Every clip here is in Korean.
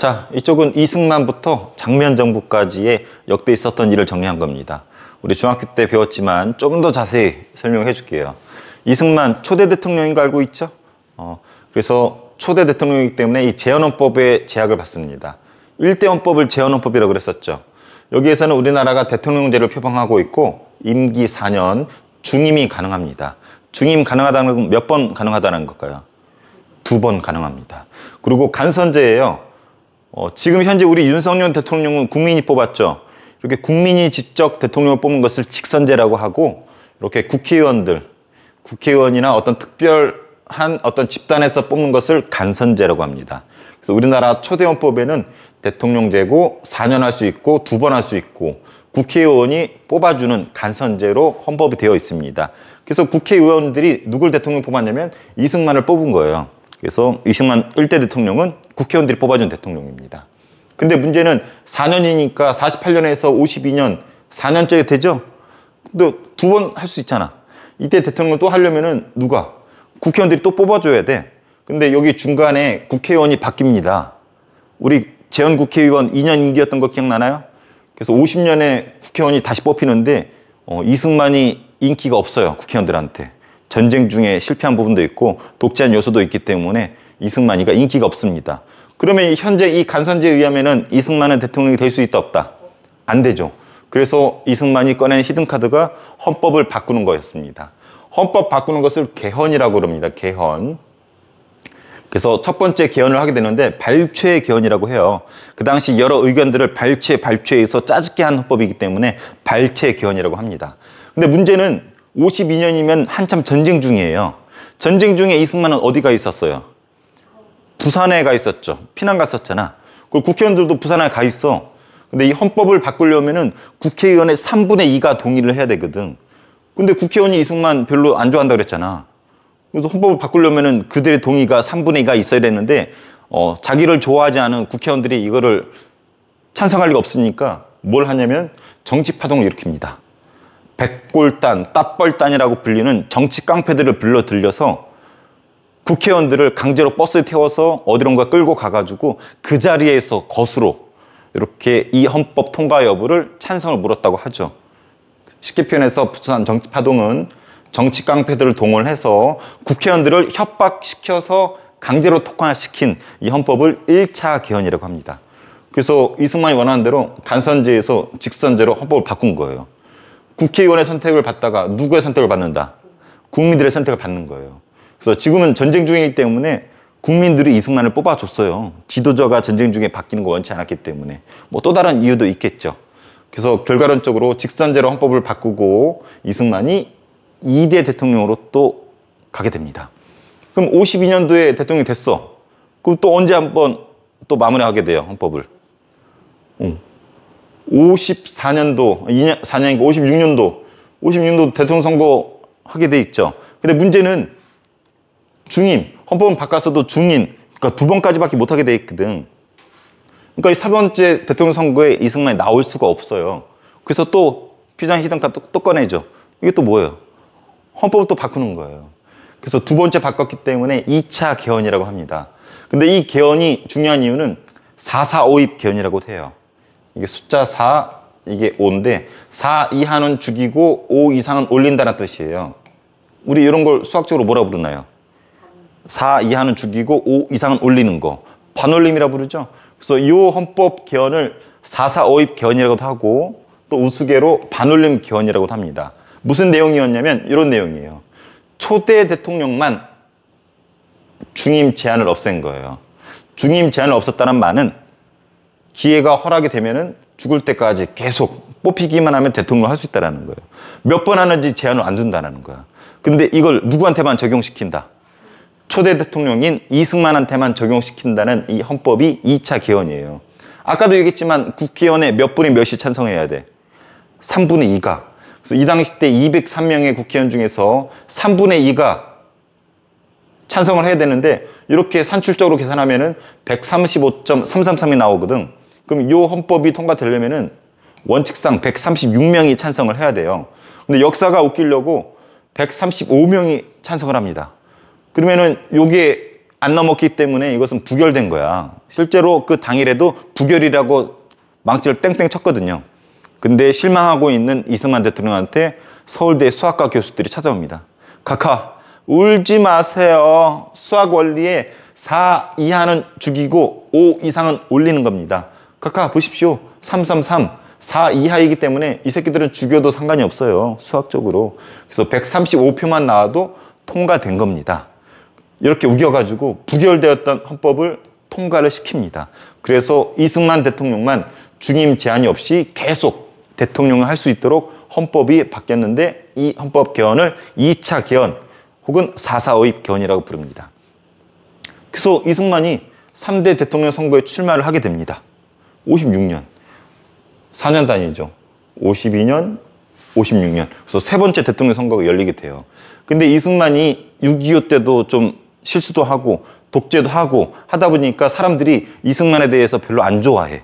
자, 이쪽은 이승만부터 장면 정부까지의 역대 있었던 일을 정리한 겁니다. 우리 중학교 때 배웠지만 좀 더 자세히 설명해 줄게요. 이승만 초대 대통령인 거 알고 있죠? 그래서 초대 대통령이기 때문에 이 제헌헌법의 제약을 받습니다. 1대 헌법을 제헌헌법이라고 그랬었죠. 여기에서는 우리나라가 대통령제를 표방하고 있고 임기 4년 중임이 가능합니다. 중임 가능하다는 건 몇 번 가능하다는 걸까요? 2번 가능합니다. 그리고 간선제예요. 지금 현재 우리 윤석열 대통령은 국민이 뽑았죠. 이렇게 국민이 직접 대통령을 뽑는 것을 직선제라고 하고, 이렇게 국회의원이나 어떤 특별한 어떤 집단에서 뽑는 것을 간선제라고 합니다. 그래서 우리나라 초대 헌법에는 대통령제고 4년 할 수 있고 2번 할 수 있고 국회의원이 뽑아주는 간선제로 헌법이 되어 있습니다. 그래서 국회의원들이 누굴 대통령 뽑았냐면 이승만을 뽑은 거예요. 그래서 이승만 1대 대통령은 국회의원들이 뽑아준 대통령입니다. 근데 문제는 4년이니까 48년에서 52년 4년째 되죠? 근데 2번 할 수 있잖아. 이때 대통령을 또 하려면은 누가? 국회의원들이 또 뽑아줘야 돼. 근데 여기 중간에 국회의원이 바뀝니다. 우리 재헌 국회의원 2년 임기였던 거 기억나나요? 그래서 50년에 국회의원이 다시 뽑히는데 이승만이 인기가 없어요. 국회의원들한테. 전쟁 중에 실패한 부분도 있고 독재한 요소도 있기 때문에 이승만이가 인기가 없습니다. 그러면 현재 이 간선제에 의하면은 이승만은 대통령이 될 수 있다 없다? 안 되죠. 그래서 이승만이 꺼낸 히든카드가 헌법을 바꾸는 거였습니다. 헌법 바꾸는 것을 개헌이라고 그럽니다. 개헌. 그래서 첫 번째 개헌을 하게 되는데 발췌 개헌이라고 해요. 그 당시 여러 의견들을 발췌해서 짜집게 한 헌법이기 때문에 발췌 개헌이라고 합니다. 근데 문제는 52년이면 한참 전쟁 중이에요. 전쟁 중에 이승만은 어디가 있었어요? 부산에 가 있었죠. 피난 갔었잖아. 그리고 국회의원들도 부산에 가 있어. 근데 이 헌법을 바꾸려면은 국회의원의 3분의 2가 동의를 해야 되거든. 근데 국회의원이 이승만 별로 안 좋아한다고 그랬잖아. 그래서 헌법을 바꾸려면은 그들의 동의가 3분의 2가 있어야 되는데 자기를 좋아하지 않은 국회의원들이 이거를 찬성할 리가 없으니까 뭘 하냐면 정치 파동을 일으킵니다. 백골단, 따뻘단이라고 불리는 정치 깡패들을 불러 들여서 국회의원들을 강제로 버스에 태워서 어디론가 끌고 가가지고 그 자리에서 거수로 이렇게 이 헌법 통과 여부를 찬성을 물었다고 하죠. 쉽게 표현해서 부산 정치 파동은 정치 깡패들을 동원해서 국회의원들을 협박시켜서 강제로 통과시킨 이 헌법을 1차 개헌이라고 합니다. 그래서 이승만이 원하는 대로 간선제에서 직선제로 헌법을 바꾼 거예요. 국회의원의 선택을 받다가 누구의 선택을 받는다? 국민들의 선택을 받는 거예요. 그래서 지금은 전쟁 중이기 때문에 국민들이 이승만을 뽑아줬어요. 지도자가 전쟁 중에 바뀌는 거 원치 않았기 때문에. 뭐 또 다른 이유도 있겠죠. 그래서 결과론적으로 직선제로 헌법을 바꾸고 이승만이 2대 대통령으로 또 가게 됩니다. 그럼 52년도에 대통령이 됐어. 그럼 또 언제 한번 또 마무리하게 돼요, 헌법을? 54년도, 4년이니까 56년도 대통령 선거 하게 돼 있죠. 근데 문제는 중임, 헌법은 바꿨어도 중임, 그러니까 2번까지밖에 못하게 돼 있거든. 그러니까 이 4번째 대통령 선거에 이승만이 나올 수가 없어요. 그래서 또 비상 히든카드 또 꺼내죠. 이게 또 뭐예요? 헌법을 또 바꾸는 거예요. 그래서 2번째 바꿨기 때문에 2차 개헌이라고 합니다. 근데 이 개헌이 중요한 이유는 4.4.5입 개헌이라고 해요. 이게 숫자 4, 이게 5인데 4 이하는 죽이고 5 이상은 올린다는 뜻이에요. 우리 이런 걸 수학적으로 뭐라 부르나요? 4 이하는 죽이고 5 이상은 올리는 거. 반올림이라 부르죠. 그래서 이 헌법 개헌을 4.4.5입 개헌이라고도 하고 또 우스개로 반올림 개헌이라고도 합니다. 무슨 내용이었냐면 이런 내용이에요. 초대 대통령만 중임 제한을 없앤 거예요. 중임 제한을 없었다는 말은 기회가 허락이 되면은 죽을 때까지 계속 뽑히기만 하면 대통령을 할 수 있다는 거예요. 몇 번 하는지 제한을 안 둔다는 거야. 근데 이걸 누구한테만 적용시킨다? 초대 대통령인 이승만한테만 적용시킨다는 이 헌법이 2차 개헌이에요. 아까도 얘기했지만 국회의원의 몇 분이 몇이 찬성해야 돼? 3분의 2가. 그래서 이 당시 때 203명의 국회의원 중에서 3분의 2가 찬성을 해야 되는데 이렇게 산출적으로 계산하면은 135.333이 나오거든. 그럼 이 헌법이 통과되려면은 원칙상 136명이 찬성을 해야 돼요. 근데 역사가 웃기려고 135명이 찬성을 합니다. 그러면은 요게 안 넘었기 때문에 이것은 부결된 거야. 실제로 그 당일에도 부결이라고 망치를 땡땡 쳤거든요. 근데 실망하고 있는 이승만 대통령한테 서울대 수학과 교수들이 찾아옵니다. 카카, 울지 마세요. 수학 원리에 4 이하는 죽이고 5 이상은 올리는 겁니다. 카카, 보십시오. 333, 4 이하이기 때문에 이 새끼들은 죽여도 상관이 없어요. 수학적으로. 그래서 135표만 나와도 통과된 겁니다. 이렇게 우겨가지고 부결되었던 헌법을 통과를 시킵니다. 그래서 이승만 대통령만 중임 제한이 없이 계속 대통령을 할 수 있도록 헌법이 바뀌었는데 이 헌법 개헌을 2차 개헌 혹은 4.4.5입 개헌이라고 부릅니다. 그래서 이승만이 3대 대통령 선거에 출마를 하게 됩니다. 56년. 4년 단위죠. 52년, 56년. 그래서 세 번째 대통령 선거가 열리게 돼요. 근데 이승만이 6.25 때도 좀 실수도 하고 독재도 하고 하다 보니까 사람들이 이승만에 대해서 별로 안 좋아해.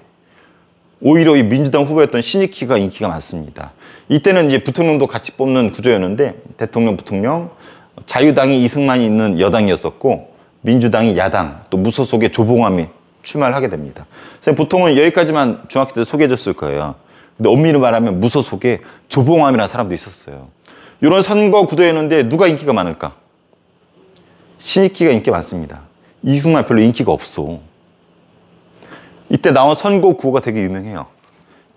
오히려 이 민주당 후보였던 신익희가 인기가 많습니다. 이때는 이제 부통령도 같이 뽑는 구조였는데 대통령, 부통령, 자유당이 이승만이 있는 여당이었었고 민주당이 야당, 또 무소속의 조봉암이 출마를 하게 됩니다. 보통은 여기까지만 중학교 때 소개해 줬을 거예요. 근데 엄밀히 말하면 무소속의 조봉암이라는 사람도 있었어요. 이런 선거 구도였는데 누가 인기가 많을까? 신익희가 인기 많습니다. 이승만 별로 인기가 없어. 이때 나온 선거 구호가 되게 유명해요.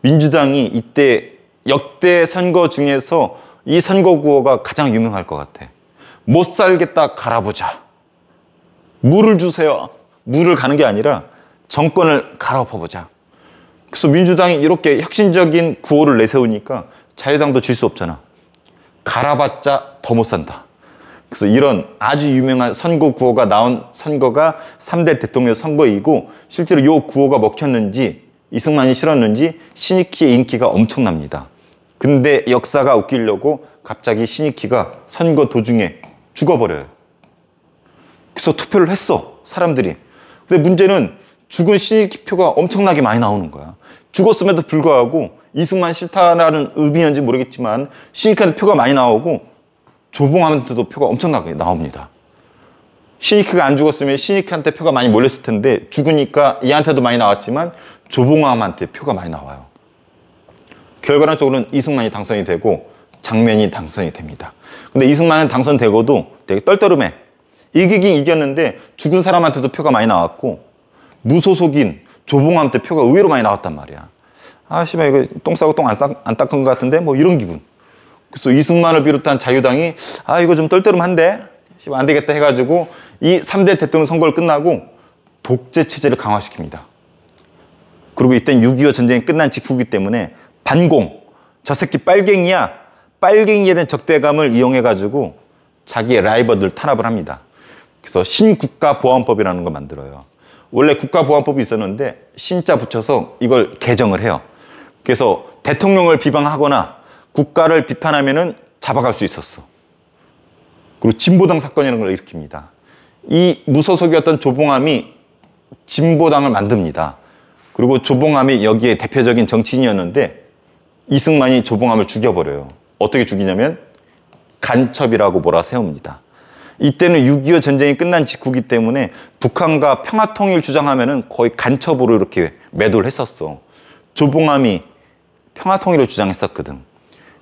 민주당이 이때 역대 선거 중에서 이 선거 구호가 가장 유명할 것 같아. 못 살겠다 갈아보자. 물을 주세요. 물을 가는 게 아니라 정권을 갈아엎어보자. 그래서 민주당이 이렇게 혁신적인 구호를 내세우니까 자유당도 질 수 없잖아. 갈아봤자 더 못 산다. 그래서 이런 아주 유명한 선거 구호가 나온 선거가 3대 대통령 선거이고 실제로 이 구호가 먹혔는지 이승만이 싫었는지 신익희의 인기가 엄청납니다. 근데 역사가 웃기려고 갑자기 신익희가 선거 도중에 죽어버려요. 그래서 투표를 했어, 사람들이. 근데 문제는 죽은 신익희 표가 엄청나게 많이 나오는 거야. 죽었음에도 불구하고 이승만 싫다라는 의미인지 모르겠지만 신익희한테 표가 많이 나오고 조봉암한테도 표가 엄청나게 나옵니다. 신익희가 안 죽었으면 신익희한테 표가 많이 몰렸을 텐데 죽으니까 얘한테도 많이 나왔지만 조봉암한테 표가 많이 나와요. 결과론적으로는 이승만이 당선이 되고 장면이 당선이 됩니다. 근데 이승만은 당선되고도 되게 떨떠름해. 이기긴 이겼는데 죽은 사람한테도 표가 많이 나왔고 무소속인 조봉암한테 표가 의외로 많이 나왔단 말이야. 아, 씨발 이거 똥 싸고 똥 안 닦은 것 같은데 뭐 이런 기분. 그래서 이승만을 비롯한 자유당이 아 이거 좀 떨떠름한데 안 되겠다 해가지고 이 3대 대통령 선거를 끝나고 독재 체제를 강화시킵니다. 그리고 이땐 6.25 전쟁이 끝난 직후이기 때문에 반공, 저 새끼 빨갱이야, 빨갱이에 대한 적대감을 이용해가지고 자기의 라이벌들 탄압을 합니다. 그래서 신국가보안법이라는 걸 만들어요. 원래 국가보안법이 있었는데 신자 붙여서 이걸 개정을 해요. 그래서 대통령을 비방하거나 국가를 비판하면은 잡아갈 수 있었어. 그리고 진보당 사건이라는 걸 일으킵니다. 이 무소속이었던 조봉암이 진보당을 만듭니다. 그리고 조봉암이 여기에 대표적인 정치인이었는데 이승만이 조봉암을 죽여버려요. 어떻게 죽이냐면 간첩이라고 몰아세웁니다. 이때는 6.25 전쟁이 끝난 직후이기 때문에 북한과 평화통일 주장하면은 거의 간첩으로 이렇게 매도를 했었어. 조봉암이 평화통일을 주장했었거든.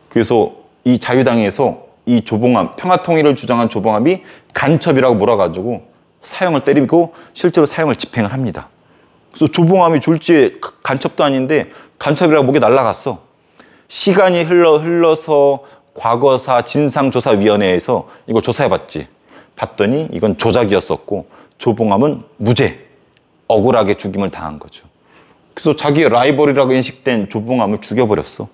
그래서 이 자유당에서 이 조봉암, 평화통일을 주장한 조봉암이 간첩이라고 몰아가지고 사형을 때리고 실제로 사형을 집행을 합니다. 그래서 조봉암이 졸지에 간첩도 아닌데 간첩이라고 목에 날라갔어. 시간이 흘러서 과거사 진상조사위원회에서 이걸 조사해봤지. 봤더니 이건 조작이었었고 조봉암은 무죄, 억울하게 죽임을 당한 거죠. 그래서 자기의 라이벌이라고 인식된 조봉암을 죽여버렸어.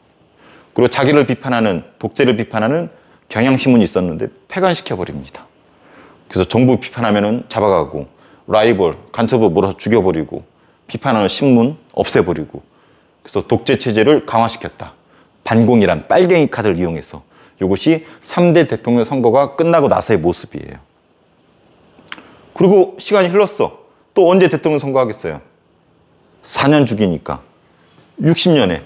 그리고 자기를 비판하는, 독재를 비판하는 경향신문이 있었는데 폐간시켜버립니다. 그래서 정부 비판하면은 잡아가고 라이벌, 간첩을 몰아서 죽여버리고 비판하는 신문 없애버리고 그래서 독재 체제를 강화시켰다. 반공이란 빨갱이 카드를 이용해서. 이것이 3대 대통령 선거가 끝나고 나서의 모습이에요. 그리고 시간이 흘렀어. 또 언제 대통령 선거하겠어요? 4년 주기니까 60년에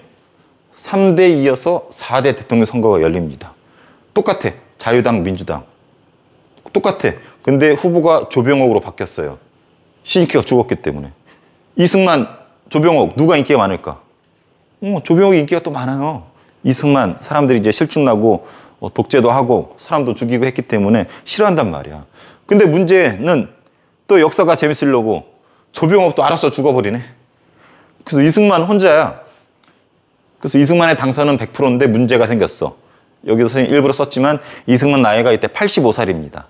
3대 이어서 4대 대통령 선거가 열립니다. 똑같아. 자유당, 민주당. 똑같아. 근데 후보가 조병옥으로 바뀌었어요. 신익희가 죽었기 때문에. 이승만, 조병옥 누가 인기가 많을까? 조병옥이 인기가 또 많아요. 이승만 사람들이 이제 실축나고 독재도 하고 사람도 죽이고 했기 때문에 싫어한단 말이야. 근데 문제는 또 역사가 재밌으려고 조병옥도 알아서 죽어버리네. 그래서 이승만 혼자야. 그래서 이승만의 당선은 100%인데 문제가 생겼어. 여기서 선생님 일부러 썼지만 이승만 나이가 이때 85살입니다.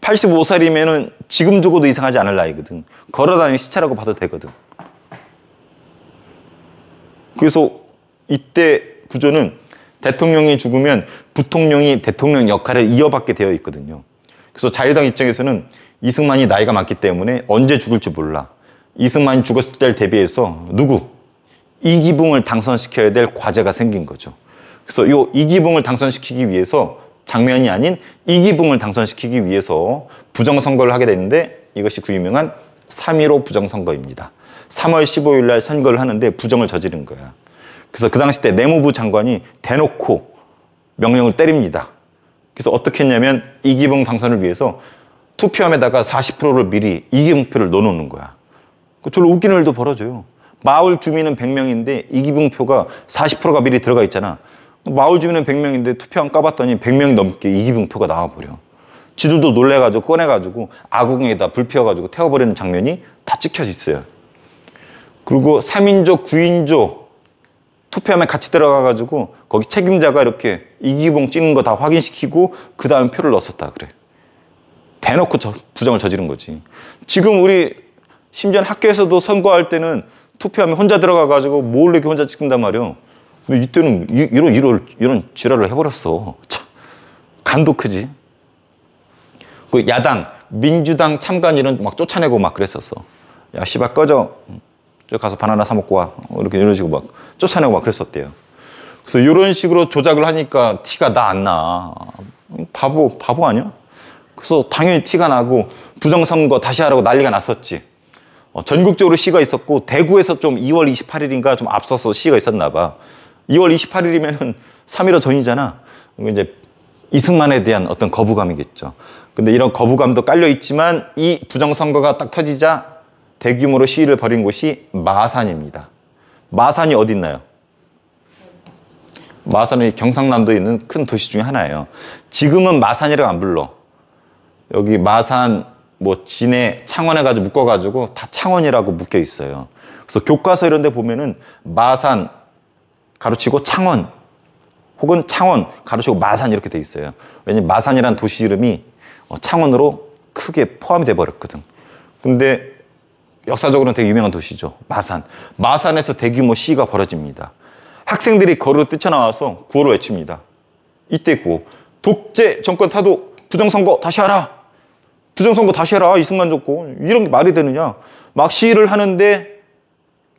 85살이면은 지금 죽어도 이상하지 않을 나이거든. 걸어다니는 시체라고 봐도 되거든. 그래서 이때 구조는 대통령이 죽으면 부통령이 대통령 역할을 이어받게 되어 있거든요. 그래서 자유당 입장에서는 이승만이 나이가 많기 때문에 언제 죽을지 몰라. 이승만이 죽었을 때를 대비해서 누구? 이기붕을 당선시켜야 될 과제가 생긴 거죠. 그래서 요 이기붕을 당선시키기 위해서 장면이 아닌 이기붕을 당선시키기 위해서 부정선거를 하게 되는데 이것이 그 유명한 3.15 부정선거입니다. 3월 15일 날 선거를 하는데 부정을 저지른 거야. 그래서 그 당시 때 내무부 장관이 대놓고 명령을 때립니다. 그래서 어떻게 했냐면 이기붕 당선을 위해서 투표함에다가 40%를 미리 이기붕표를 넣어놓는 거야. 저로 웃기는 일도 벌어져요. 마을 주민은 100명인데 이기붕표가 40%가 미리 들어가 있잖아. 마을 주민은 100명인데 투표함 까봤더니 100명이 넘게 이기붕표가 나와버려. 지들도 놀래가지고 꺼내가지고 아궁이에다 불 피워가지고 태워버리는 장면이 다 찍혀져 있어요. 그리고 3인조, 9인조 투표함에 같이 들어가가지고 거기 책임자가 이렇게 이기붕 찍는 거 다 확인시키고 그 다음에 표를 넣었었다 그래. 대놓고 부정을 저지른 거지. 지금 우리 심지어 학교에서도 선거할 때는 투표함에 혼자 들어가가지고 몰래 이렇게 혼자 찍는단 말이야. 근데 이때는 이런 지랄을 해버렸어. 참 간도 크지. 그 야당 민주당 참관인은 막 쫓아내고 막 그랬었어. 야 씨발 꺼져. 저 가서 바나나 사 먹고 와. 이런 식으로 막 쫓아내고 막 그랬었대요. 그래서 이런 식으로 조작을 하니까 티가 나 안 나. 바보 아니야? 그래서 당연히 티가 나고 부정선거 다시 하라고 난리가 났었지. 전국적으로 시위가 있었고 대구에서 좀 2월 28일인가 좀 앞서서 시위가 있었나 봐. 2월 28일이면은 3.15 전이잖아. 이제 이승만에 대한 어떤 거부감이겠죠. 근데 이런 거부감도 깔려 있지만 이 부정선거가 딱 터지자 대규모로 시위를 벌인 곳이 마산입니다. 마산이 어디 있나요? 마산이 경상남도에 있는 큰 도시 중에 하나예요. 지금은 마산이라고 안 불러. 여기 마산, 진해, 창원 해가지고 묶어가지고 다 창원이라고 묶여 있어요. 그래서 교과서 이런 데 보면은 마산 가로치고 창원 혹은 창원 가로치고 마산 이렇게 돼 있어요. 왜냐면 마산이란 도시 이름이 창원으로 크게 포함이 돼 버렸거든. 근데 역사적으로는 되게 유명한 도시죠. 마산. 마산에서 대규모 시위가 벌어집니다. 학생들이 거리로 뛰쳐나와서 구호를 외칩니다. 이때 구호. 독재 정권 타도 부정선거 다시 하라. 부정선거 다시 해라. 이승만 좋고. 이런 게 말이 되느냐. 막 시위를 하는데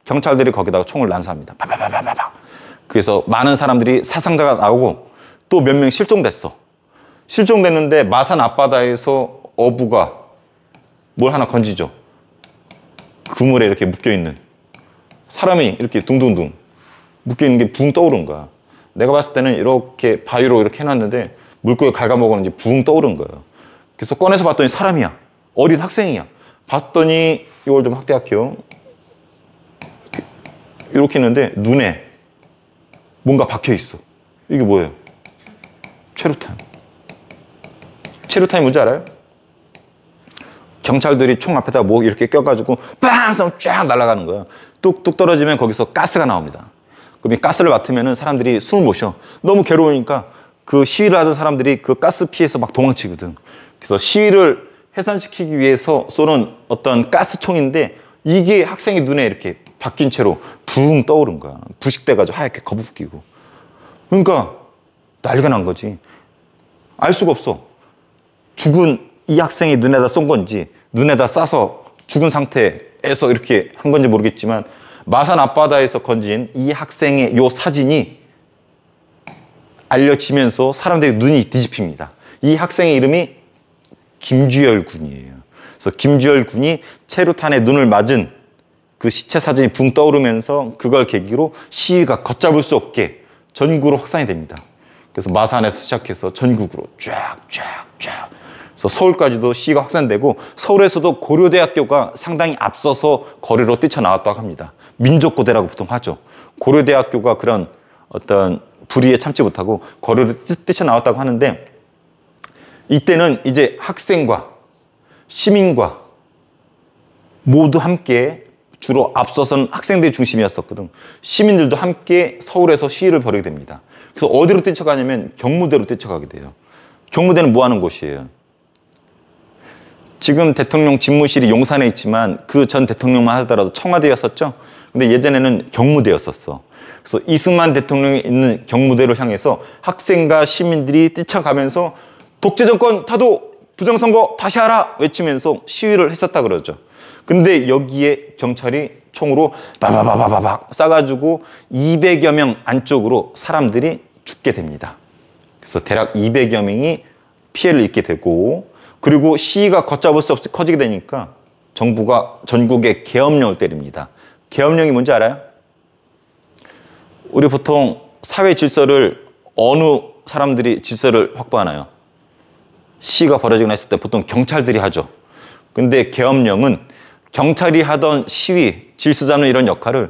경찰들이 거기다가 총을 난사합니다. 바바바바바. 그래서 많은 사람들이 사상자가 나오고 또 몇 명 실종됐어. 실종됐는데 마산 앞바다에서 어부가 뭘 하나 건지죠. 그물에 이렇게 묶여있는 사람이 이렇게 둥둥둥 묶여있는 게 붕 떠오른 거야. 내가 봤을 때는 이렇게 바위로 이렇게 해놨는데 물고기 갉아먹었는지 붕 떠오른 거예요. 그래서 꺼내서 봤더니 사람이야. 어린 학생이야. 봤더니 이걸 좀 확대할게요. 이렇게 있는데 눈에 뭔가 박혀있어. 이게 뭐예요? 최루탄. 최루탄이 뭔지 알아요? 경찰들이 총 앞에다 뭐 이렇게 껴가지고 빵! 쫙 날아가는 거야. 뚝뚝 떨어지면 거기서 가스가 나옵니다. 그럼 이 가스를 맡으면 사람들이 숨을 못 쉬어. 너무 괴로우니까 그 시위를 하던 사람들이 그 가스 피해서 막 도망치거든. 그래서 시위를 해산시키기 위해서 쏘는 어떤 가스총인데 이게 학생의 눈에 이렇게 박힌 채로 붕 떠오른 거야. 부식돼가지고 하얗게 거북기고. 그러니까 난리가 난 거지. 알 수가 없어. 죽은 이 학생이 눈에다 쏜 건지 눈에다 쏴서 죽은 상태에서 이렇게 한 건지 모르겠지만 마산 앞바다에서 건진 이 학생의 요 사진이 알려지면서 사람들이 눈이 뒤집힙니다. 이 학생의 이름이 김주열 군이에요. 그래서 김주열 군이 최루탄에 눈을 맞은 그 시체 사진이 붕 떠오르면서 그걸 계기로 시위가 걷잡을 수 없게 전국으로 확산이 됩니다. 그래서 마산에서 시작해서 전국으로 쫙. 그래서 서울까지도 시위가 확산되고 서울에서도 고려대학교가 상당히 앞서서 거리로 뛰쳐나왔다고 합니다. 민족고대라고 보통 하죠. 고려대학교가 그런 어떤 불의에 참지 못하고 거리로 뛰쳐나왔다고 하는데 이때는 이제 학생과 시민과 모두 함께 주로 앞서선 학생들이 중심이었었거든. 시민들도 함께 서울에서 시위를 벌이게 됩니다. 그래서 어디로 뛰쳐가냐면 경무대로 뛰쳐가게 돼요. 경무대는 뭐 하는 곳이에요? 지금 대통령 집무실이 용산에 있지만 그 전 대통령만 하더라도 청와대였었죠. 근데 예전에는 경무대였었어. 그래서 이승만 대통령이 있는 경무대로 향해서 학생과 시민들이 뛰쳐가면서 독재 정권 타도 부정선거 다시 하라 외치면서 시위를 했었다 그러죠. 근데 여기에 경찰이 총으로 바바바바박 쏴가지고 200여 명 안쪽으로 사람들이 죽게 됩니다. 그래서 대략 200여 명이 피해를 입게 되고, 그리고 시위가 걷잡을 수 없이 커지게 되니까 정부가 전국에 계엄령을 때립니다. 계엄령이 뭔지 알아요? 우리 보통 사회 질서를 어느 사람들이 질서를 확보하나요? 시위가 벌어지거나 했을 때 보통 경찰들이 하죠. 근데 계엄령은 경찰이 하던 시위, 질서 잡는 이런 역할을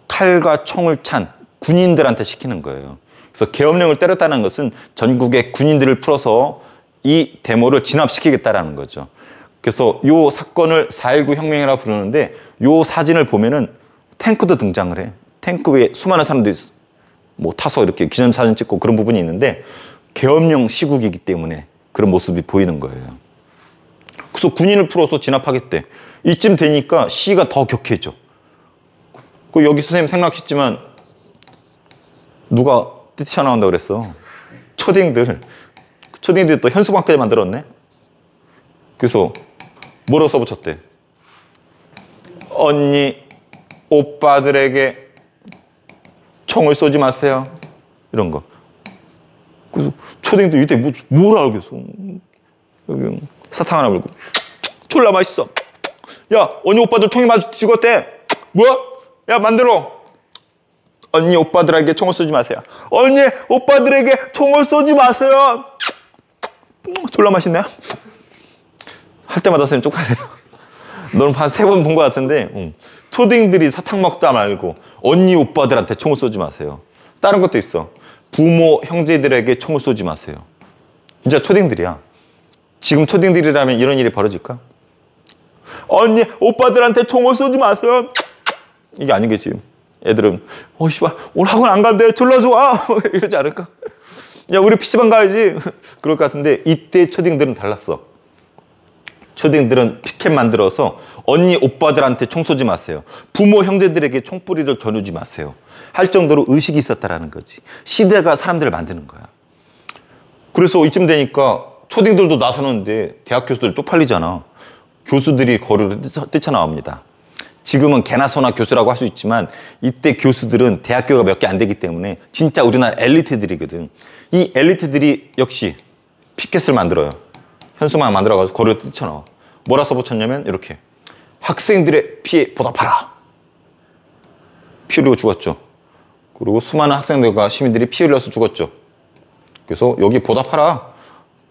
칼과 총을 찬 군인들한테 시키는 거예요. 그래서 계엄령을 때렸다는 것은 전국의 군인들을 풀어서 이 데모를 진압시키겠다라는 거죠. 그래서 이 사건을 4.19 혁명이라고 부르는데, 이 사진을 보면은 탱크도 등장을 해. 탱크 위에 수많은 사람들이 뭐 타서 이렇게 기념사진 찍고 그런 부분이 있는데, 계엄령 시국이기 때문에 그런 모습이 보이는 거예요. 그래서 군인을 풀어서 진압하겠대. 이쯤 되니까 시위가 더 격해져. 여기 선생님 생각했지만 누가 뛰쳐나온다고 그랬어? 초딩들이 또 현수막까지 만들었네? 그래서 뭐라고 써붙였대? 언니, 오빠들에게 총을 쏘지 마세요. 이런 거. 그래서 초딩들 이때 뭘 알겠어? 여기 사탕 하나 물고 졸라 맛있어. 야, 언니 오빠들 총이 맞아 죽었대. 뭐야? 야, 만들어. 언니 오빠들에게 총을 쏘지 마세요. 언니 오빠들에게 총을 쏘지 마세요. 졸라 맛있네. 할 때마다 선생님 쪽팔려. 너는 한 3번 본 것 같은데, 초딩들이 사탕 먹다 말고 언니 오빠들한테 총을 쏘지 마세요. 다른 것도 있어. 부모 형제들에게 총을 쏘지 마세요. 진짜 초딩들이야. 지금 초딩들이라면 이런 일이 벌어질까? 언니 오빠들한테 총을 쏘지 마세요. 이게 아니겠지. 애들은 씨발 오늘 학원 안 간대, 졸라 좋아. 이러지 않을까? 야, 우리 PC방 가야지. 그럴 것 같은데, 이때 초딩들은 달랐어. 초딩들은 피켓 만들어서 언니 오빠들한테 총 쏘지 마세요, 부모 형제들에게 총뿌리를 겨누지 마세요 할 정도로 의식이 있었다라는 거지. 시대가 사람들을 만드는 거야. 그래서 이쯤 되니까 초딩들도 나서는데 대학 교수들 쪽팔리잖아. 교수들이 거리로 뛰쳐나옵니다. 지금은 개나 소나 교수라고 할 수 있지만 이때 교수들은 대학교가 몇 개 안 되기 때문에 진짜 우리나라 엘리트들이거든. 이 엘리트들이 역시 피켓을 만들어요. 현수막 만들어가지고 거리로 뛰쳐나와. 뭐라 써붙였냐면 이렇게: 학생들의 피해 보답하라. 피 흘리고 죽었죠. 그리고 수많은 학생들과 시민들이 피 흘려서 죽었죠. 그래서 여기 보답하라.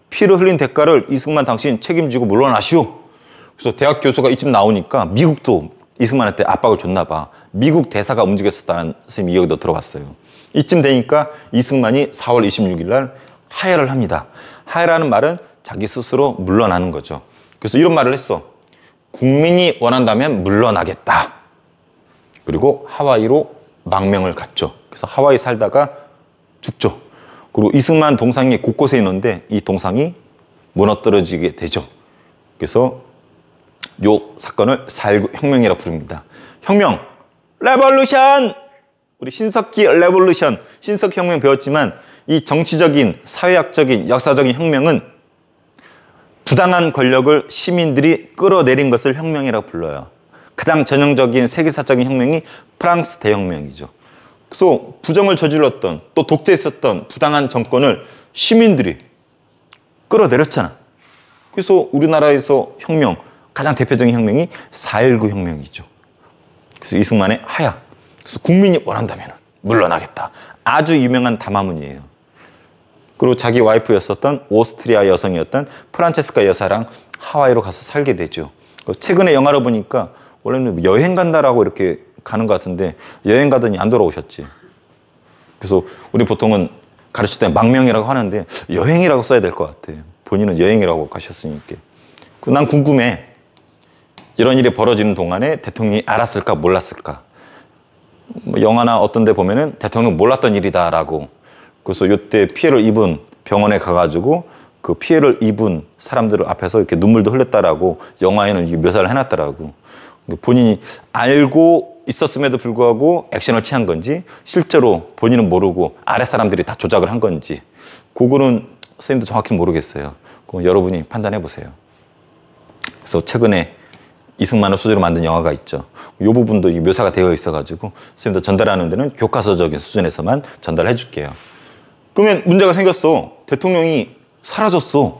피를 흘린 대가를 이승만 당신 책임지고 물러나시오. 그래서 대학 교수가 이쯤 나오니까 미국도 이승만한테 압박을 줬나 봐. 미국 대사가 움직였었다는 선생님 이야기도 들어봤어요. 이쯤 되니까 이승만이 4월 26일 날 하야를 합니다. 하야라는 말은 자기 스스로 물러나는 거죠. 그래서 이런 말을 했어. 국민이 원한다면 물러나겠다. 그리고 하와이로 망명을 갔죠. 그래서 하와이 살다가 죽죠. 그리고 이승만 동상이 곳곳에 있는데 이 동상이 무너뜨려지게 되죠. 그래서 요 사건을 4.19 혁명이라고 부릅니다. 혁명, 레볼루션! 우리 신석기 레볼루션, 신석기 혁명 배웠지만 이 정치적인, 사회학적인, 역사적인 혁명은 부당한 권력을 시민들이 끌어내린 것을 혁명이라고 불러요. 가장 전형적인 세계사적인 혁명이 프랑스 대혁명이죠. 그래서 부정을 저질렀던, 또 독재했었던 부당한 정권을 시민들이 끌어내렸잖아. 그래서 우리나라에서 혁명, 가장 대표적인 혁명이 4.19 혁명이죠. 그래서 이승만의 하야. 그래서 국민이 원한다면 물러나겠다. 아주 유명한 담화문이에요. 그리고 자기 와이프였었던 오스트리아 여성이었던 프란체스카 여사랑 하와이로 가서 살게 되죠. 최근에 영화를 보니까 원래는 여행 간다라고 이렇게 가는 것 같은데 여행 가더니 안 돌아오셨지. 그래서 우리 보통은 가르칠 때 망명이라고 하는데 여행이라고 써야 될 것 같아. 본인은 여행이라고 가셨으니까. 난 궁금해. 이런 일이 벌어지는 동안에 대통령이 알았을까 몰랐을까. 영화나 어떤 데 보면은 대통령 몰랐던 일이다라고. 그래서 이때 피해를 입은 병원에 가가지고 그 피해를 입은 사람들 앞에서 이렇게 눈물도 흘렸다라고 영화에는 이게 묘사를 해놨더라고. 본인이 알고 있었음에도 불구하고 액션을 취한 건지 실제로 본인은 모르고 아래 사람들이 다 조작을 한 건지 그거는 선생님도 정확히 모르겠어요. 그럼 여러분이 판단해 보세요. 그래서 최근에 이승만을 소재로 만든 영화가 있죠. 이 부분도 묘사가 되어 있어가지고 선생님도 전달하는 데는 교과서적인 수준에서만 전달해 줄게요. 그러면 문제가 생겼어. 대통령이 사라졌어.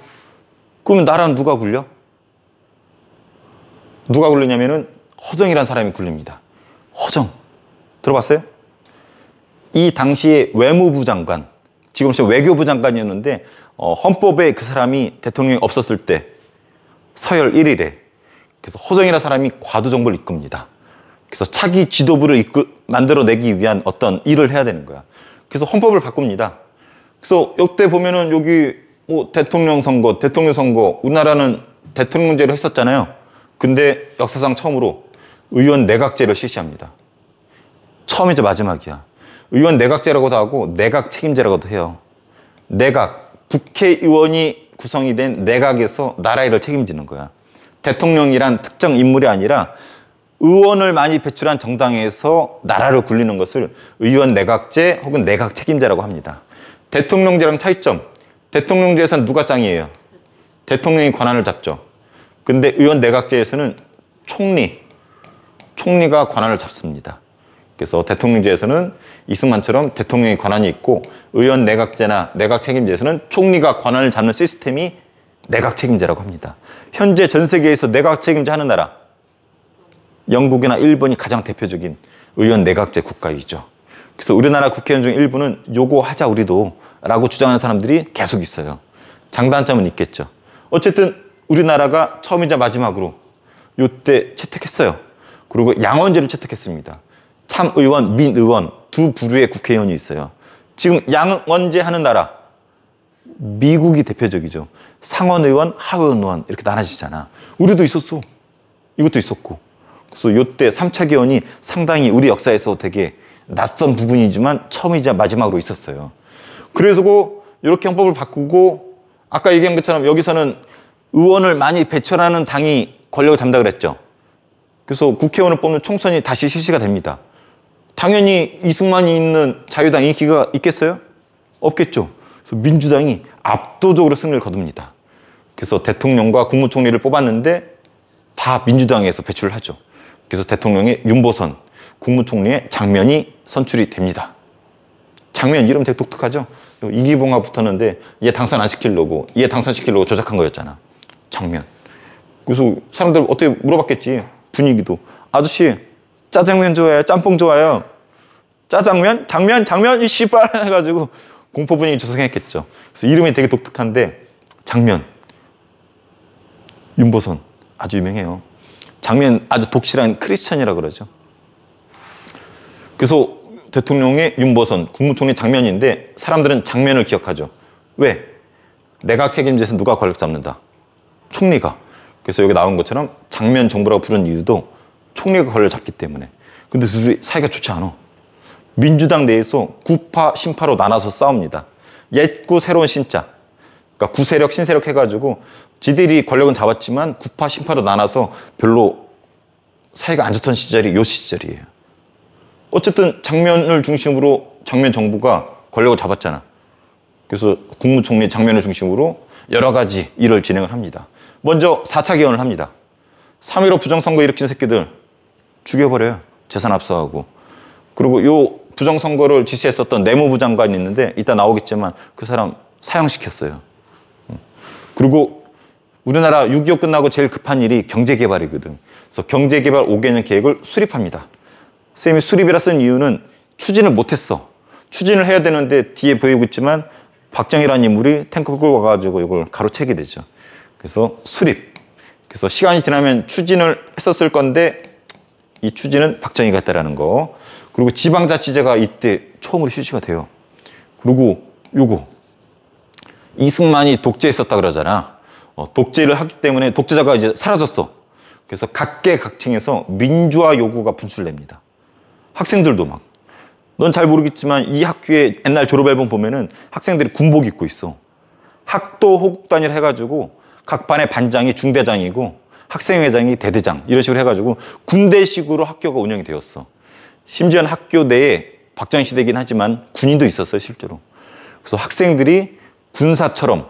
그러면 나라는 누가 굴려? 누가 굴리냐면은 허정이라는 사람이 굴립니다. 허정. 들어봤어요? 이 당시에 외무부 장관, 지금 외교부 장관이었는데 헌법에 그 사람이 대통령이 없었을 때 서열 1위래. 그래서 허정이라는 사람이 과도정부를 이끕니다. 그래서 차기 지도부를 만들어내기 위한 어떤 일을 해야 되는 거야. 그래서 헌법을 바꿉니다. 그래서 역대 보면은 여기 뭐 대통령 선거, 우리나라는 대통령제를 했었잖아요. 근데 역사상 처음으로 의원 내각제를 실시합니다. 처음이자 마지막이야. 의원 내각제라고도 하고 내각 책임제라고도 해요. 내각, 국회의원이 구성이 된 내각에서 나라 일을 책임지는 거야. 대통령이란 특정 인물이 아니라 의원을 많이 배출한 정당에서 나라를 굴리는 것을 의원 내각제 혹은 내각 책임제라고 합니다. 대통령제랑 차이점. 대통령제에서는 누가 짱이에요? 대통령이 권한을 잡죠. 근데 의원 내각제에서는 총리가 권한을 잡습니다. 그래서 대통령제에서는 이승만처럼 대통령의 권한이 있고 의원 내각제나 내각 책임제에서는 총리가 권한을 잡는 시스템이 내각 책임제라고 합니다. 현재 전 세계에서 내각 책임제 하는 나라 영국이나 일본이 가장 대표적인 의원 내각제 국가이죠. 그래서 우리나라 국회의원 중 일부는 요거 하자 우리도 라고 주장하는 사람들이 계속 있어요. 장단점은 있겠죠. 어쨌든 우리나라가 처음이자 마지막으로 요때 채택했어요. 그리고 양원제를 채택했습니다. 참의원, 민의원 두 부류의 국회의원이 있어요. 지금 양원제 하는 나라 미국이 대표적이죠. 상원의원, 하원의원 이렇게 나눠지잖아. 우리도 있었어. 이것도 있었고. 그래서 요때 3차 개헌이 상당히 우리 역사에서 되게 낯선 부분이지만 처음이자 마지막으로 있었어요. 그래서 이렇게 헌법을 바꾸고 아까 얘기한 것처럼 여기서는 의원을 많이 배출하는 당이 권력을 잡는다 그랬죠. 그래서 국회의원을 뽑는 총선이 다시 실시가 됩니다. 당연히 이승만이 있는 자유당 인기가 있겠어요? 없겠죠. 그래서 민주당이 압도적으로 승리를 거둡니다. 그래서 대통령과 국무총리를 뽑았는데 다 민주당에서 배출을 하죠. 그래서 대통령의 윤보선, 국무총리의 장면이 선출이 됩니다. 장면 이름 되게 독특하죠? 이기붕하고 붙었는데 얘 당선 안 시키려고, 얘 당선시키려고 조작한 거였잖아. 장면. 그래서 사람들 어떻게 물어봤겠지. 분위기도. 아저씨 짜장면 좋아해요? 짬뽕 좋아해요? 짜장면? 장면? 이 씨발 해가지고 공포 분위기 조성했겠죠. 그래서 이름이 되게 독특한데 장면. 윤보선 아주 유명해요. 장면 아주 독실한 크리스천이라 그러죠. 그래서 대통령의 윤보선, 국무총리 장면인데 사람들은 장면을 기억하죠. 왜? 내각 책임제에서 누가 권력 잡는다? 총리가. 그래서 여기 나온 것처럼 장면 정부라고 부르는 이유도 총리가 권력을 잡기 때문에. 근데 둘이 사이가 좋지 않아. 민주당 내에서 구파, 신파로 나눠서 싸웁니다. 옛구, 새로운 신자. 그러니까 구세력, 신세력 해가지고 지들이 권력은 잡았지만 구파, 신파로 나눠서 별로 사이가 안 좋던 시절이 요 시절이에요. 어쨌든 장면을 중심으로 장면 정부가 권력을 잡았잖아. 그래서 국무총리 장면을 중심으로 여러 가지 일을 진행을 합니다. 먼저 4차 개헌을 합니다. 3.15 부정선거 일으킨 새끼들 죽여버려요. 재산 압수하고. 그리고 요 부정선거를 지시했었던 내무부 장관이 있는데 이따 나오겠지만 그 사람 사형시켰어요. 그리고 우리나라 6.25 끝나고 제일 급한 일이 경제개발이거든. 그래서 경제개발 5개년 계획을 수립합니다. 선생님이 수립이라 쓴 이유는 추진을 못했어. 추진을 해야 되는데 뒤에 보이고 있지만 박정희라는 인물이 탱크 끌고 가가지고 이걸 가로채게 되죠. 그래서 수립. 그래서 시간이 지나면 추진을 했었을 건데 이 추진은 박정희가 했다라는 거. 그리고 지방자치제가 이때 처음으로 실시가 돼요. 그리고 요거 이승만이 독재했었다 그러잖아. 독재를 하기 때문에 독재자가 이제 사라졌어. 그래서 각계각층에서 민주화 요구가 분출됩니다. 학생들도 막. 넌 잘 모르겠지만 이 학교의 옛날 졸업 앨범 보면은 학생들이 군복 입고 있어. 학도 호국단일 해가지고 각 반의 반장이 중대장이고 학생회장이 대대장 이런 식으로 해가지고 군대식으로 학교가 운영이 되었어. 심지어는 학교 내에 박정희 시대이긴 하지만 군인도 있었어요, 실제로. 그래서 학생들이 군사처럼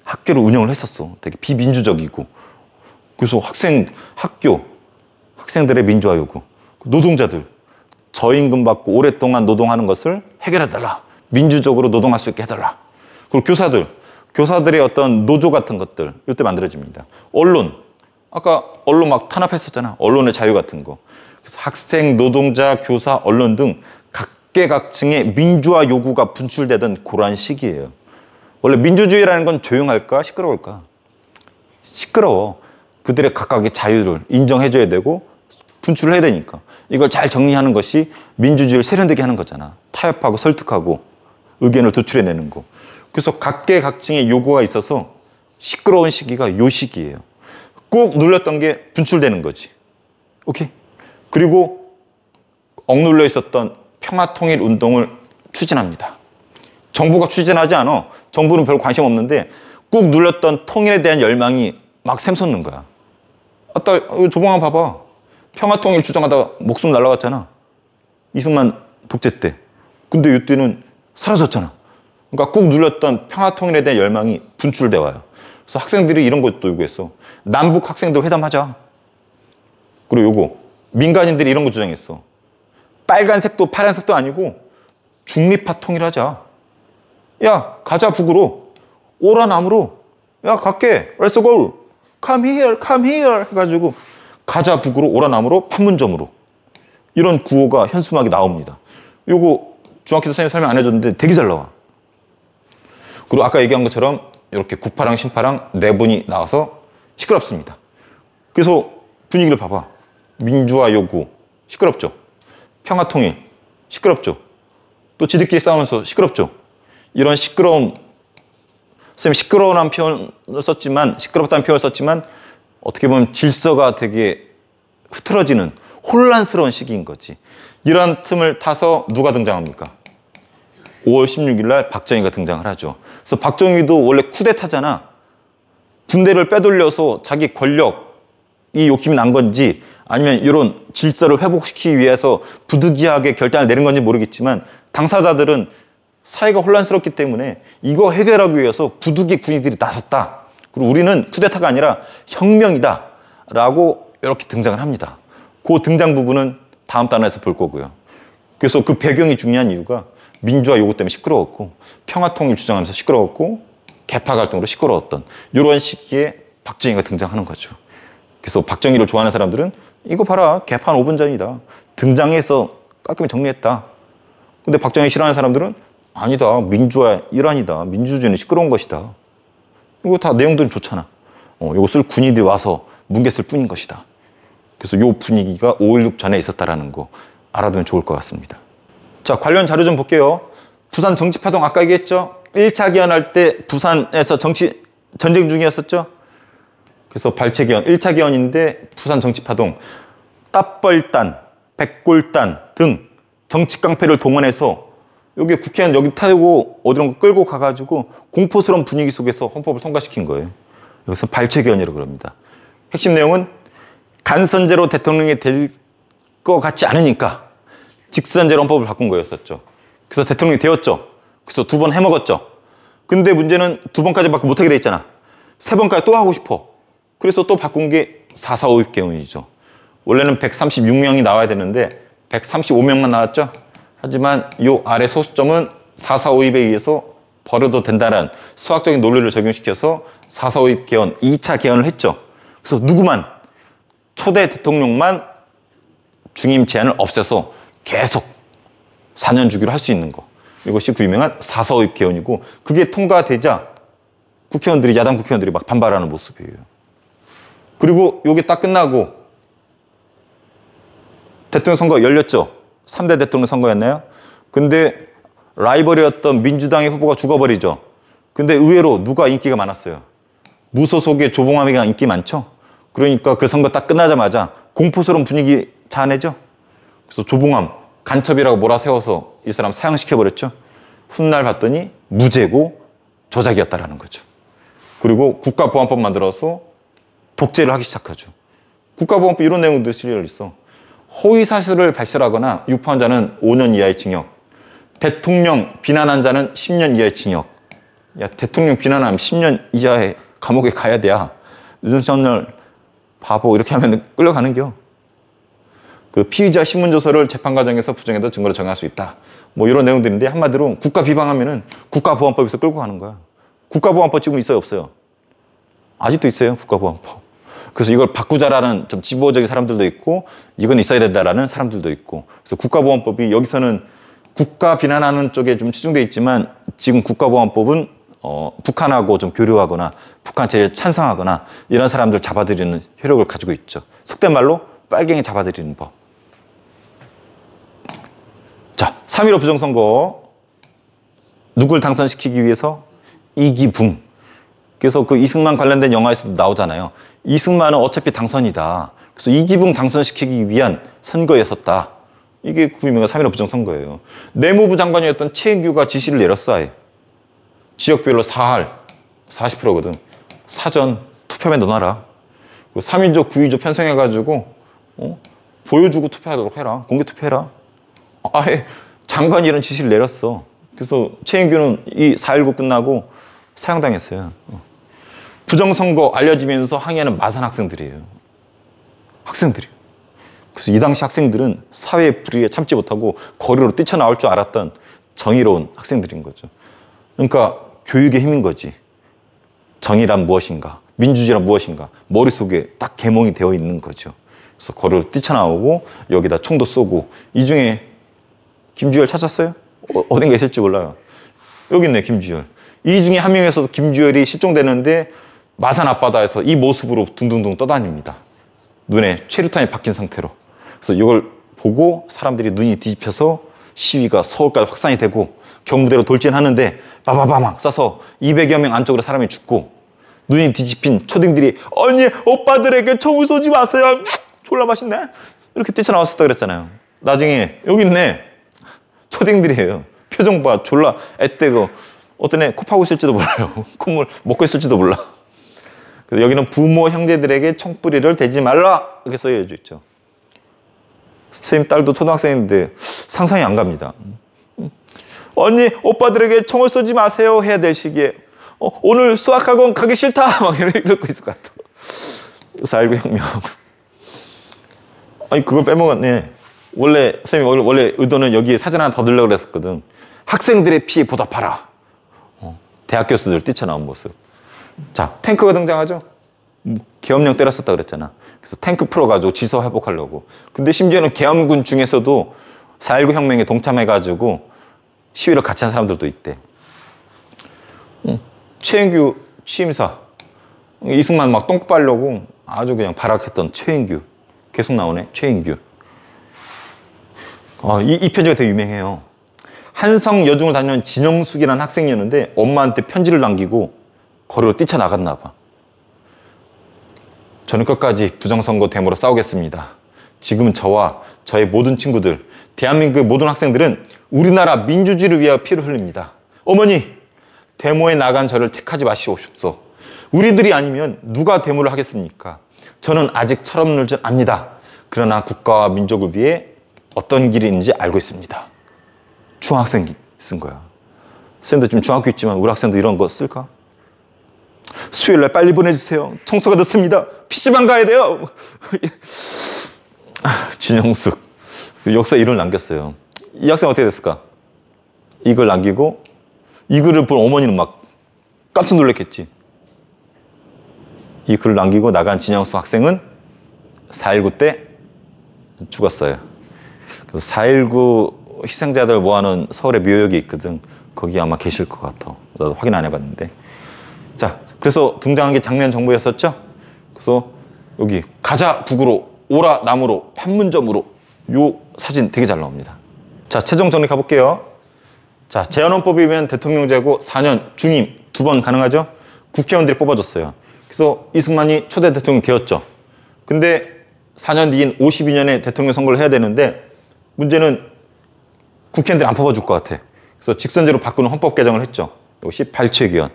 학교를 운영을 했었어. 되게 비민주적이고. 그래서 학생들의 민주화 요구. 노동자들, 저임금 받고 오랫동안 노동하는 것을 해결해달라. 민주적으로 노동할 수 있게 해달라. 그리고 교사들의 어떤 노조 같은 것들, 이때 만들어집니다. 언론, 아까 언론 막 탄압했었잖아. 언론의 자유 같은 거. 그래서 학생, 노동자, 교사, 언론 등 각계각층의 민주화 요구가 분출되던 그러한 시기예요. 원래 민주주의라는 건 조용할까? 시끄러울까? 시끄러워. 그들의 각각의 자유를 인정해줘야 되고 분출을 해야 되니까. 이걸 잘 정리하는 것이 민주주의를 세련되게 하는 거잖아. 타협하고 설득하고 의견을 도출해내는 거. 그래서 각계각층의 요구가 있어서 시끄러운 시기가 요 시기예요. 꾹 눌렸던 게 분출되는 거지. 오케이? 그리고 억눌려 있었던 평화통일운동을 추진합니다. 정부가 추진하지 않아. 정부는 별 관심 없는데 꾹 눌렸던 통일에 대한 열망이 막 샘솟는 거야. 아따, 조봉아 봐봐. 평화통일 주장하다가 목숨 날라갔잖아. 이승만 독재 때. 근데 이때는 사라졌잖아. 그러니까 꾹 눌렸던 평화통일에 대한 열망이 분출돼 와요. 그래서 학생들이 이런 것도 요구했어. 남북 학생들 회담하자. 그리고 요거 민간인들이 이런 거 주장했어. 빨간색도 파란색도 아니고 중립화 통일하자. 야, 가자 북으로. 오라 남으로. 야, 갈게. Let's go. Come here, come here 해가지고 가자 북으로 오라 남으로 판문점으로. 이런 구호가 현수막에 나옵니다. 요거 중학교 선생님 설명 안 해줬는데 되게 잘 나와. 그리고 아까 얘기한 것처럼 이렇게 구파랑 신파랑 네 분이 나와서 시끄럽습니다. 그래서 분위기를 봐봐. 민주화 요구 시끄럽죠. 평화통일 시끄럽죠. 또 지들끼리 싸우면서 시끄럽죠. 이런 시끄러움, 선생님이 시끄러운 표현을 썼지만, 시끄럽다는 표현을 썼지만 어떻게 보면 질서가 되게 흐트러지는 혼란스러운 시기인 거지. 이런 틈을 타서 누가 등장합니까? 5월 16일 날 박정희가 등장을 하죠. 그래서 박정희도 원래 쿠데타잖아. 군대를 빼돌려서 자기 권력이 욕심이 난 건지 아니면 이런 질서를 회복시키기 위해서 부득이하게 결단을 내린 건지 모르겠지만 당사자들은 사회가 혼란스럽기 때문에 이거 해결하기 위해서 부득이 군인들이 나섰다. 그리고 우리는 쿠데타가 아니라 혁명이다 라고 이렇게 등장을 합니다. 그 등장 부분은 다음 단원에서 볼 거고요. 그래서 그 배경이 중요한 이유가 민주화 요구 때문에 시끄러웠고 평화통일 주장하면서 시끄러웠고 개파 갈등으로 시끄러웠던 이런 시기에 박정희가 등장하는 거죠. 그래서 박정희를 좋아하는 사람들은 이거 봐라, 개판 5분 전이다. 등장해서 깔끔히 정리했다. 근데 박정희 싫어하는 사람들은 아니다, 민주화 일환이다. 민주주의는 시끄러운 것이다. 이거 다 내용들은 좋잖아. 이것을 군인들이 와서 뭉갰을 뿐인 것이다. 그래서 이 분위기가 5.16 전에 있었다라는 거 알아두면 좋을 것 같습니다. 자, 관련 자료 좀 볼게요. 부산 정치파동 아까 얘기했죠? 1차 기원할 때 부산에서 전쟁 중이었었죠? 그래서 발췌기원, 1차 기원인데 부산 정치파동, 따뻘단, 백골단 등 정치 깡패를 동원해서 여기 국회의원 여기 타고 어디론가 끌고 가가지고 공포스러운 분위기 속에서 헌법을 통과시킨 거예요. 여기서 발췌기원이라고 그럽니다. 핵심 내용은 간선제로 대통령이 될 것 같지 않으니까 직선제로 헌법을 바꾼 거였었죠. 그래서 대통령이 되었죠. 그래서 2번 해먹었죠. 근데 문제는 2번까지밖에 못하게 돼 있잖아. 3번까지 또 하고 싶어. 그래서 또 바꾼 게 4.4.5.입 개헌이죠. 원래는 136명이 나와야 되는데 135명만 나왔죠. 하지만 이 아래 소수점은 4.4.5.입에 의해서 버려도 된다는 수학적인 논리를 적용시켜서 4.4.5.입 개헌, 2차 개헌을 했죠. 그래서 누구만, 초대 대통령만 중임 제한을 없애서 계속 4년 주기로 할 수 있는 거. 이것이 그 유명한 4.4.5 개헌이고 그게 통과되자 국회의원들이 야당 국회의원들이 막 반발하는 모습이에요. 그리고 이게 딱 끝나고 대통령 선거 열렸죠. 3대 대통령 선거였나요? 근데 라이벌이었던 민주당의 후보가 죽어버리죠. 근데 의외로 누가 인기가 많았어요? 무소속의 조봉암이가 인기 많죠? 그러니까 그 선거 딱 끝나자마자 공포스러운 분위기 자아내죠? 그래서 조봉암 간첩이라고 몰아세워서 이 사람 사형시켜버렸죠? 훗날 봤더니 무죄고 조작이었다라는 거죠. 그리고 국가보안법 만들어서 독재를 하기 시작하죠. 국가보안법 이런 내용도 실려 있어. 허위사실을 발설하거나 유포한 자는 5년 이하의 징역, 대통령 비난한 자는 10년 이하의 징역. 야, 대통령 비난하면 10년 이하의 감옥에 가야 돼야. 윤석열 바보 이렇게 하면 끌려가는겨. 그 피의자 신문조서를 재판 과정에서 부정해도 증거로 정할 수 있다. 뭐 이런 내용들인데 한마디로 국가 비방하면은 국가보안법에서 끌고 가는 거야. 국가보안법 지금 있어요, 없어요? 아직도 있어요, 국가보안법. 그래서 이걸 바꾸자라는 좀 진보적인 사람들도 있고 이건 있어야 된다라는 사람들도 있고. 그래서 국가보안법이 여기서는 국가 비난하는 쪽에 좀 치중돼 있지만 지금 국가보안법은 북한하고 좀 교류하거나 북한 제일 찬성하거나 이런 사람들 잡아들이는 효력을 가지고 있죠. 속된 말로 빨갱이 잡아들이는 법. 자, 3.15 부정선거 누굴 당선시키기 위해서? 이기붕. 그래서 그 이승만 관련된 영화에서도 나오잖아요. 이승만은 어차피 당선이다. 그래서 이기붕 당선시키기 위한 선거였었다. 이게 그 유명한 3.15 부정선거예요. 내무부 장관이었던 최인규가 지시를 내렸어. 아예. 지역별로 4할, 40%거든. 사전 투표함에 넣어놔라. 그리고 3인조, 9인조 편성해가지고 보여주고 투표하도록 해라. 공개 투표해라. 아예 장관이 이런 지시를 내렸어. 그래서 최인규는 이 4.19 끝나고 사형당했어요. 부정선거 알려지면서 항의하는 마산 학생들이에요. 학생들이요. 그래서 이 당시 학생들은 사회 불이에 참지 못하고 거리로 뛰쳐나올 줄 알았던 정의로운 학생들인 거죠. 그러니까 교육의 힘인 거지. 정의란 무엇인가, 민주주의란 무엇인가 머릿속에 딱 계몽이 되어 있는 거죠. 그래서 거리로 뛰쳐나오고 여기다 총도 쏘고. 이 중에 김주열 찾았어요? 어딘가 있을지 몰라요. 여기 있네, 김주열. 이 중에 한 명에서 김주열이 실종되는데 마산 앞바다에서 이 모습으로 둥둥둥 떠다닙니다. 눈에 최루탄이 박힌 상태로. 그래서 이걸 보고 사람들이 눈이 뒤집혀서 시위가 서울까지 확산이 되고 경무대로 돌진하는데 바바바막 쏴서 200여 명 안쪽으로 사람이 죽고 눈이 뒤집힌 초딩들이 언니 오빠들에게 총을 쏘지 마세요. 졸라 맛있네. 이렇게 뛰쳐나왔었다 그랬잖아요. 나중에 여기 있네. 초딩들이에요. 표정 봐. 졸라 애때고 어떤 애 코 파고 있을지도 몰라요. 콧물 먹고 있을지도 몰라. 그래서 여기는 부모 형제들에게 총뿌리를 대지 말라 이렇게 써져 있죠. 선생님 딸도 초등학생인데 상상이 안 갑니다. 언니 오빠들에게 총을 쏘지 마세요 해야 될 시기에 오늘 수학학원 가기 싫다 막 이러고 있을 것 같아. 4.19 혁명. 아니 그걸 빼먹었네. 원래 선생님 원래 의도는 여기에 사진 하나 더 넣으려고 그랬었거든. 학생들의 피해 보답하라. 대학 교수들 뛰쳐나온 모습. 자, 탱크가 등장하죠. 계엄령 때렸었다 그랬잖아. 그래서 탱크 풀어가지고 지서 회복하려고. 근데 심지어는 계엄군 중에서도 4.19 혁명에 동참해가지고 시위를 같이 한 사람들도 있대. 최인규 취임사. 이승만 막 똥 빨려고 아주 그냥 발악했던 최인규. 계속 나오네, 최인규. 이 편지가 되게 유명해요. 한성 여중을 다니는 진영숙이라는 학생이었는데 엄마한테 편지를 남기고 거리로 뛰쳐나갔나 봐. 저는 끝까지 부정선거 데모로 싸우겠습니다. 지금 저와 저의 모든 친구들, 대한민국의 모든 학생들은 우리나라 민주주의를 위하여 피를 흘립니다. 어머니, 데모에 나간 저를 택하지 마시옵소서. 우리들이 아니면 누가 데모를 하겠습니까? 저는 아직 철없는 줄 압니다. 그러나 국가와 민족을 위해 어떤 길이 있는지 알고 있습니다. 중학생이 쓴 거야. 선생님도 지금 중학교 있지만 우리 학생도 이런 거 쓸까? 수요일날 빨리 보내주세요. 청소가 늦습니다. PC방 가야 돼요. 진영숙. 역사에 이걸 남겼어요. 이 학생 어떻게 됐을까? 이걸 남기고 이 글을 본 어머니는 막 깜짝 놀랐겠지. 이 글을 남기고 나간 진영숙 학생은 4.19 때 죽었어요. 그래서 4.19 희생자들 모아놓은 서울의 묘역이 있거든. 거기 아마 계실 것 같아. 나도 확인 안 해봤는데. 자, 그래서 등장한 게 장면 정보였었죠. 그래서 여기 가자 북으로 오라 남으로 판문점으로 요 사진 되게 잘 나옵니다. 자, 최종 정리 가볼게요. 자, 제한헌법이면 대통령제고 4년 중임 2번 가능하죠. 국회의원들이 뽑아줬어요. 그래서 이승만이 초대 대통령 되었죠. 근데 4년 뒤인 52년에 대통령 선거를 해야 되는데 문제는 국회의원들이 안 뽑아줄 것 같아. 그래서 직선제로 바꾸는 헌법 개정을 했죠. 이것이 발췌기원.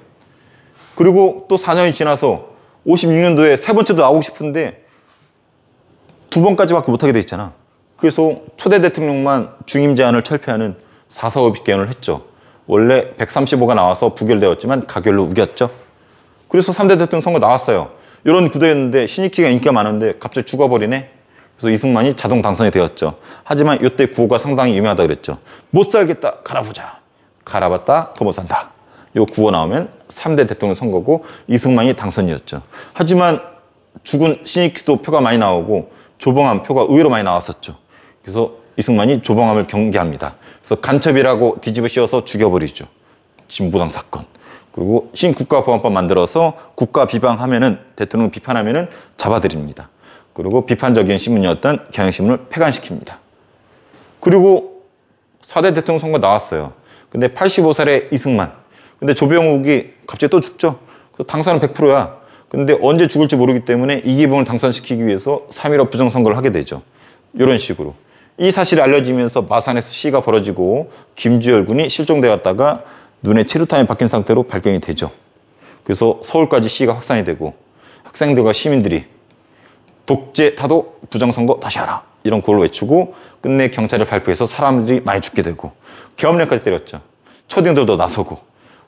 그리고 또 4년이 지나서 56년도에 세 번째도 나오고 싶은데 2번까지밖에 못하게 돼 있잖아. 그래서 초대 대통령만 중임 제한을 철폐하는 4.4.5 개헌을 했죠. 원래 135가 나와서 부결되었지만 가결로 우겼죠. 그래서 3대 대통령 선거 나왔어요. 이런 구도였는데 신익희가 인기가 많은데 갑자기 죽어버리네. 그래서 이승만이 자동 당선이 되었죠. 하지만 이때 구호가 상당히 유명하다 그랬죠. 못 살겠다 갈아보자. 갈아봤다 더 못 산다. 이 구호 나오면 3대 대통령 선거고 이승만이 당선이었죠. 하지만 죽은 신익희도 표가 많이 나오고 조봉암 표가 의외로 많이 나왔었죠. 그래서 이승만이 조봉암을 경계합니다. 그래서 간첩이라고 뒤집어 씌워서 죽여버리죠. 진보당 사건. 그리고 신국가보안법 만들어서 국가 비방하면은 대통령 비판하면은 잡아들입니다. 그리고 비판적인 신문이었던 경향신문을 폐간시킵니다. 그리고 4대 대통령 선거 나왔어요. 근데 85살의 이승만. 근데 조병욱이 갑자기 또 죽죠. 그래서 당선은 100%야. 근데 언제 죽을지 모르기 때문에 이기붕을 당선시키기 위해서 3.15 부정선거를 하게 되죠. 이런 식으로. 이 사실이 알려지면서 마산에서 시위가 벌어지고 김주열 군이 실종되었다가 눈에 체류탄이 박힌 상태로 발견이 되죠. 그래서 서울까지 시위가 확산이 되고 학생들과 시민들이 독재 타도 부정선거 다시 하라 이런 구호를 외치고 끝내 경찰이 발표해서 사람들이 많이 죽게 되고 계엄령까지 때렸죠. 초딩들도 나서고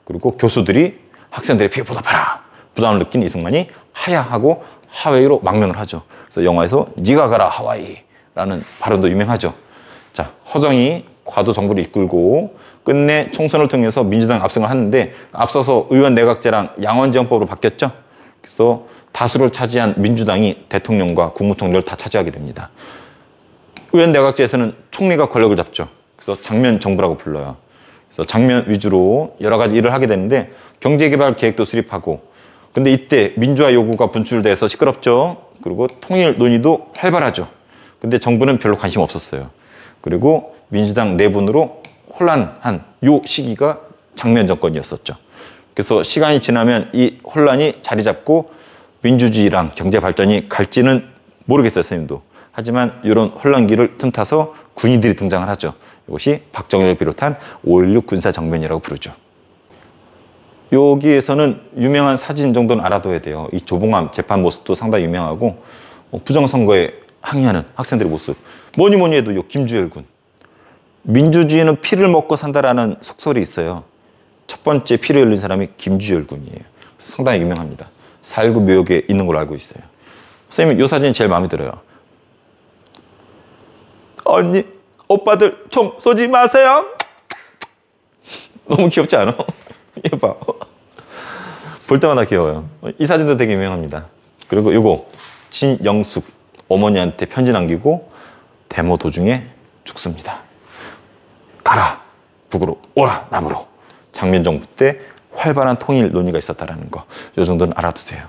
그리고 교수들이 학생들의 피해 보답하라 부담을 느낀 이승만이 하야하고 하웨이로 망명을 하죠. 그래서 영화에서 니가 가라 하와이 라는 발언도 유명하죠. 자, 허정이 과도 정부를 이끌고 끝내 총선을 통해서 민주당이 압승을 하는데 앞서서 의원 내각제랑 양원지원법으로 바뀌었죠. 그래서 다수를 차지한 민주당이 대통령과 국무총리를 다 차지하게 됩니다. 의원 내각제에서는 총리가 권력을 잡죠. 그래서 장면 정부라고 불러요. 그래서 장면 위주로 여러 가지 일을 하게 되는데 경제개발 계획도 수립하고 근데 이때 민주화 요구가 분출돼서 시끄럽죠. 그리고 통일 논의도 활발하죠. 근데 정부는 별로 관심 없었어요. 그리고 민주당 내분으로 혼란한 요 시기가 장면 정권이었었죠. 그래서 시간이 지나면 이 혼란이 자리 잡고 민주주의랑 경제 발전이 갈지는 모르겠어요, 선생님도. 하지만 이런 혼란기를 틈타서 군인들이 등장을 하죠. 이것이 박정희를 비롯한 5.16 군사정변이라고 부르죠. 여기에서는 유명한 사진 정도는 알아둬야 돼요. 이 조봉암 재판 모습도 상당히 유명하고 부정선거에 항의하는 학생들의 모습. 뭐니 뭐니 해도 요 김주열 군. 민주주의는 피를 먹고 산다라는 속설이 있어요. 첫 번째 피를 흘린 사람이 김주열 군이에요. 상당히 유명합니다. 4.19 묘역에 있는 걸로 알고 있어요. 선생님, 이 사진이 제일 마음에 들어요. 언니, 오빠들 총 쏘지 마세요. 너무 귀엽지 않아? 예뻐. 볼 때마다 귀여워요. 이 사진도 되게 유명합니다. 그리고 이거 진영숙 어머니한테 편지 남기고 데모 도중에 죽습니다. 가라 북으로 오라 남으로. 장면 정부 때 활발한 통일 논의가 있었다는 거. 이 정도는 알아두세요.